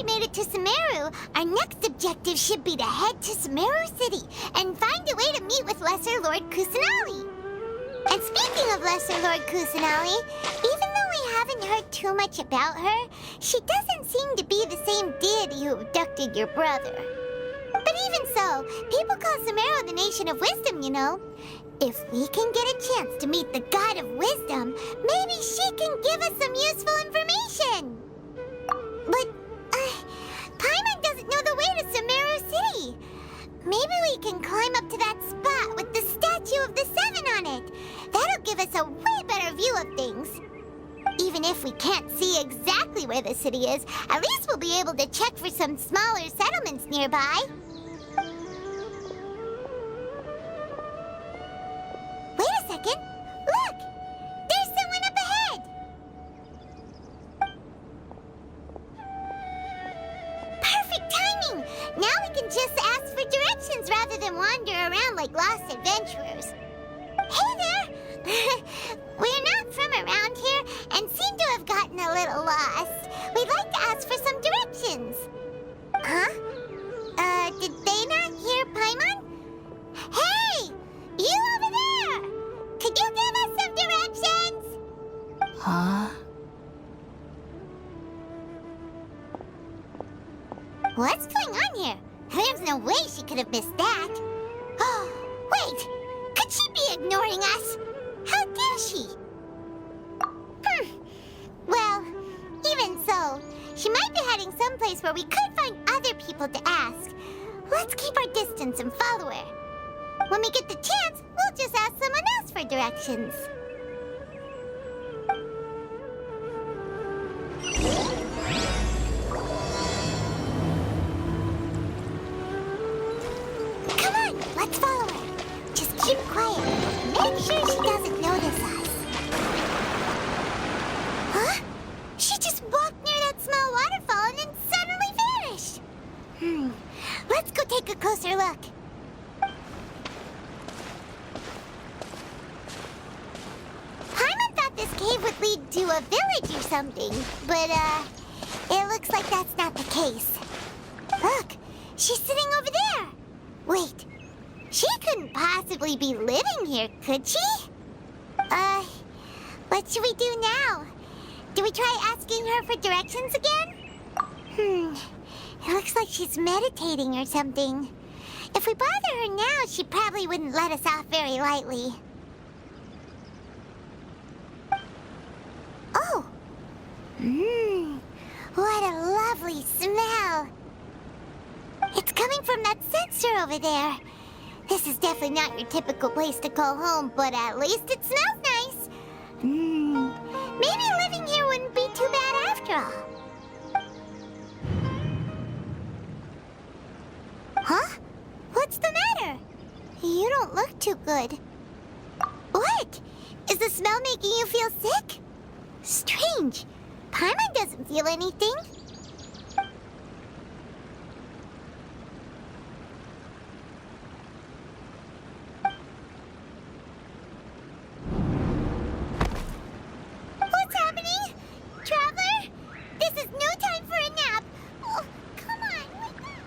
made it to Sumeru, our next objective should be to head to Sumeru City and find a way to meet with Lesser Lord Kusanali. And speaking of Lesser Lord Kusanali, even though we haven't heard too much about her, she doesn't seem to be the same deity who abducted your brother. But even so, people call Sumeru the Nation of Wisdom, you know. If we can get a chance to meet the God of Wisdom, maybe she can give us some useful information. But, Paimon doesn't know the way to Sumeru City. Maybe we can climb up to that spot with the statue of the Seven on it. That'll give us a way better view of things. Even if we can't see exactly where the city is, at least we'll be able to check for some smaller settlements nearby. Wait a second. Look! There's someone up ahead! Perfect timing! Now we can just ask for directions rather than wander around like lost adventurers. Hey there! We're not from around here and seem to have gotten a little lost. We'd like to ask for some directions. Huh? Did they not hear Paimon? Hey! You over there! Could you give us some directions? Huh? What's going on here? There's no way she could have missed that. Oh, wait! Could she be ignoring us? How dare she? Well, even so, she might be heading someplace where we could find other people to ask. Let's keep our distance and follow her. When we get the chance, we'll just ask someone else for directions. Come on, let's follow her. Just keep quiet. Make sure she doesn't notice us. Huh? She just walked near that small waterfall and then suddenly vanished. Let's go take a closer look. Paimon thought this cave would lead to a village or something, but, it looks like that's not the case. Look, she's sitting over there. Wait, she couldn't possibly be living here, could she? What should we do now? Do we try asking her for directions again? It looks like she's meditating or something. If we bother her now, she probably wouldn't let us off very lightly. Oh! What a lovely smell! It's coming from that sensor over there. This is definitely not your typical place to call home, but at least it smells nice. Maybe living here wouldn't be too bad after all. Huh? What's the matter? You don't look too good. What? Is the smell making you feel sick? Strange. Paimon doesn't feel anything. What's happening? Traveler? This is no time for a nap. Oh, come on. Wake up.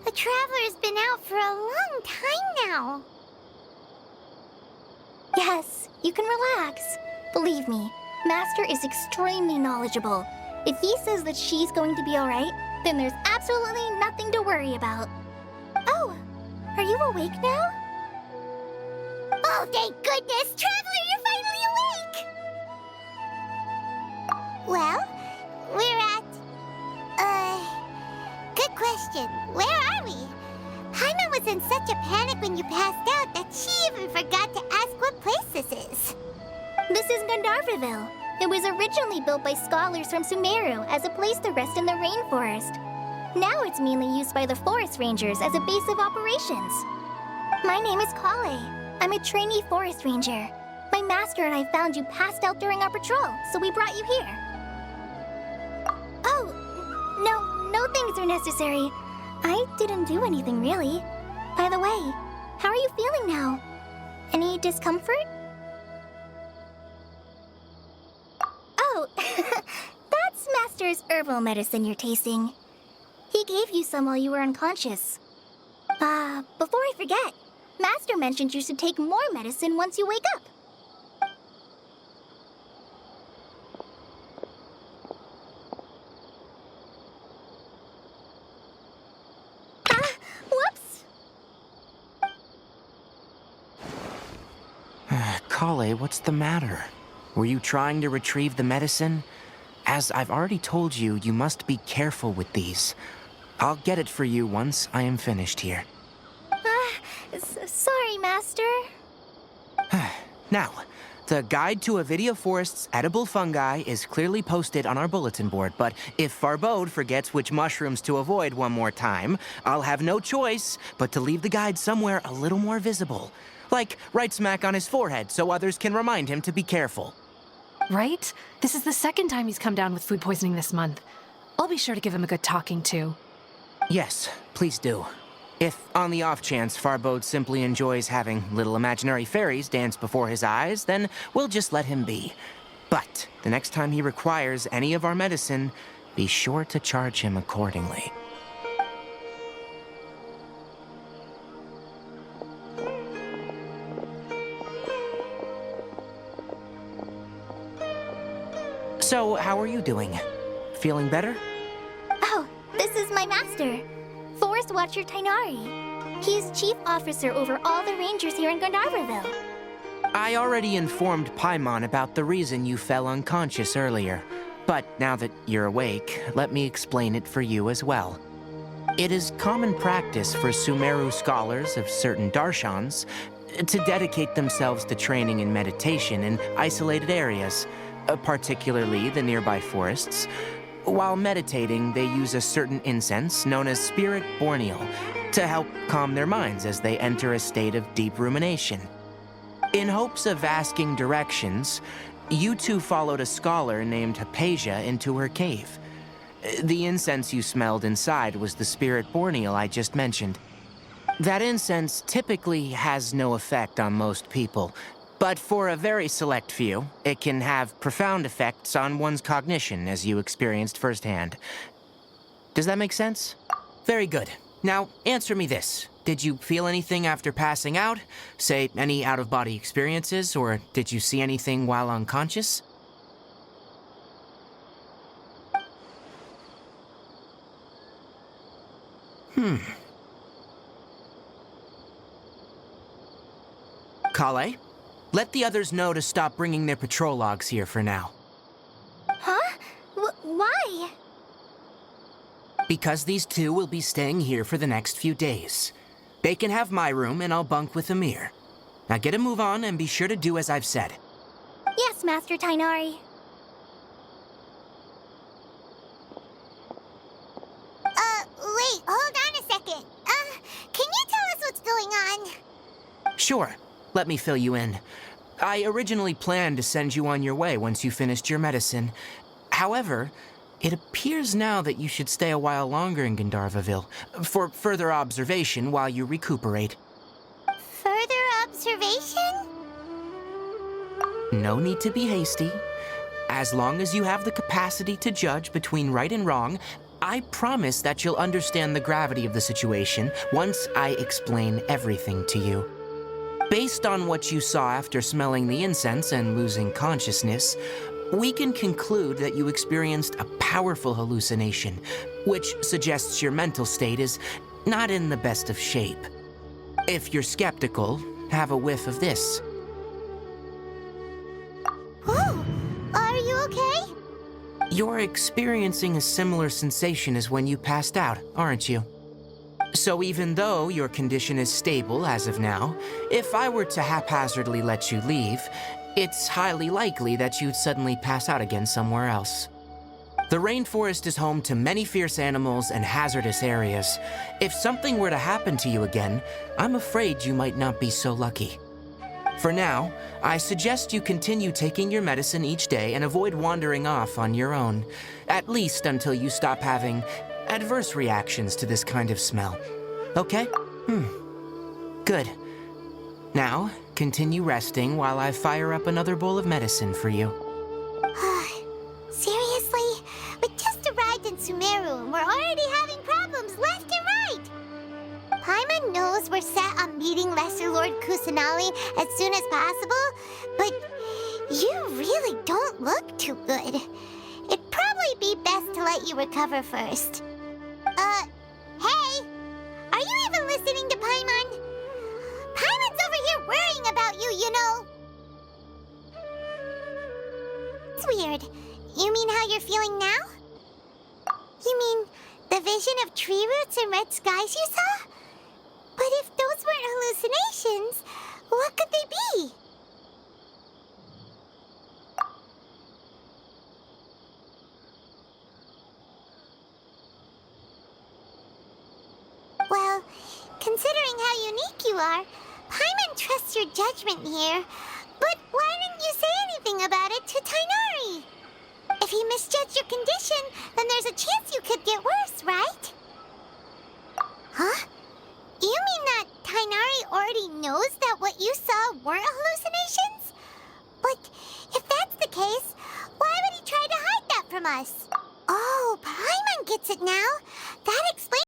The Traveler's been out for a long time now. Yes, you can relax. Believe me, Master is extremely knowledgeable. If he says that she's going to be alright, then there's absolutely nothing to worry about. Oh, are you awake now? Oh, thank goodness! Traveler, you're finally awake! Well, we're at... Good question. Where are we? Paimon was in such a panic when you passed out that she even forgot to ask what place this is. This is Gandharvaville. It was originally built by scholars from Sumeru as a place to rest in the rainforest. Now it's mainly used by the forest rangers as a base of operations. My name is Kale. I'm a trainee forest ranger. My master and I found you passed out during our patrol, so we brought you here. Oh, no things are necessary. I didn't do anything, really. By the way, how are you feeling now? Any discomfort? Oh, that's Master's herbal medicine you're tasting. He gave you some while you were unconscious. Before I forget, Master mentioned you should take more medicine once you wake up. Whoops! Kale, what's the matter? Were you trying to retrieve the medicine? As I've already told you, you must be careful with these. I'll get it for you once I am finished here. Sorry, Master. Now, the Guide to Avidia Forest's edible fungi is clearly posted on our bulletin board, but if Farbode forgets which mushrooms to avoid one more time, I'll have no choice but to leave the guide somewhere a little more visible. Like right smack on his forehead so others can remind him to be careful. Right? This is the second time he's come down with food poisoning this month. I'll be sure to give him a good talking to. Yes, please do. If, on the off chance, Farbode simply enjoys having little imaginary fairies dance before his eyes, then we'll just let him be. But the next time he requires any of our medicine, be sure to charge him accordingly. So, how are you doing? Feeling better? Oh, this is my master, Forest Watcher Tainari. He's chief officer over all the rangers here in Gandharvaville. I already informed Paimon about the reason you fell unconscious earlier. But now that you're awake, let me explain it for you as well. It is common practice for Sumeru scholars of certain darshans to dedicate themselves to training in meditation in isolated areas, particularly the nearby forests. While meditating, they use a certain incense known as Spirit Borneal to help calm their minds as they enter a state of deep rumination. In hopes of asking directions, you two followed a scholar named Hypatia into her cave. The incense you smelled inside was the Spirit Borneal I just mentioned. That incense typically has no effect on most people, but for a very select few, it can have profound effects on one's cognition, as you experienced firsthand. Does that make sense? Very good. Now, answer me this. Did you feel anything after passing out? Say, any out-of-body experiences, or did you see anything while unconscious? Kale, let the others know to stop bringing their patrol logs here for now. Huh? Why? Because these two will be staying here for the next few days. They can have my room and I'll bunk with Amir. Now get a move on and be sure to do as I've said. Yes, Master Tainari. Wait, hold on a second. Can you tell us what's going on? Sure, let me fill you in. I originally planned to send you on your way once you finished your medicine. However, it appears now that you should stay a while longer in Gandharvaville for further observation while you recuperate. Further observation? No need to be hasty. As long as you have the capacity to judge between right and wrong, I promise that you'll understand the gravity of the situation once I explain everything to you. Based on what you saw after smelling the incense and losing consciousness, we can conclude that you experienced a powerful hallucination, which suggests your mental state is not in the best of shape. If you're skeptical, have a whiff of this. Whoa! Are you okay? You're experiencing a similar sensation as when you passed out, aren't you? So even though your condition is stable as of now, if I were to haphazardly let you leave, it's highly likely that you'd suddenly pass out again somewhere else. The rainforest is home to many fierce animals and hazardous areas. If something were to happen to you again, I'm afraid you might not be so lucky. For now, I suggest you continue taking your medicine each day and avoid wandering off on your own, at least until you stop having adverse reactions to this kind of smell. Okay? Good. Now, continue resting while I fire up another bowl of medicine for you. Seriously? We just arrived in Sumeru and we're already having problems left and right! Paimon knows we're set on meeting Lesser Lord Kusanali as soon as possible, but you really don't look too good. It'd probably be best to let you recover first. Hey! Are you even listening to Paimon? Paimon's over here worrying about you, you know! It's weird. You mean how you're feeling now? You mean the vision of tree roots and red skies you saw? But if those weren't hallucinations, what could they be? Well, considering how unique you are, Paimon trusts your judgment here. But why didn't you say anything about it to Tainari? If he misjudged your condition, then there's a chance you could get worse, right?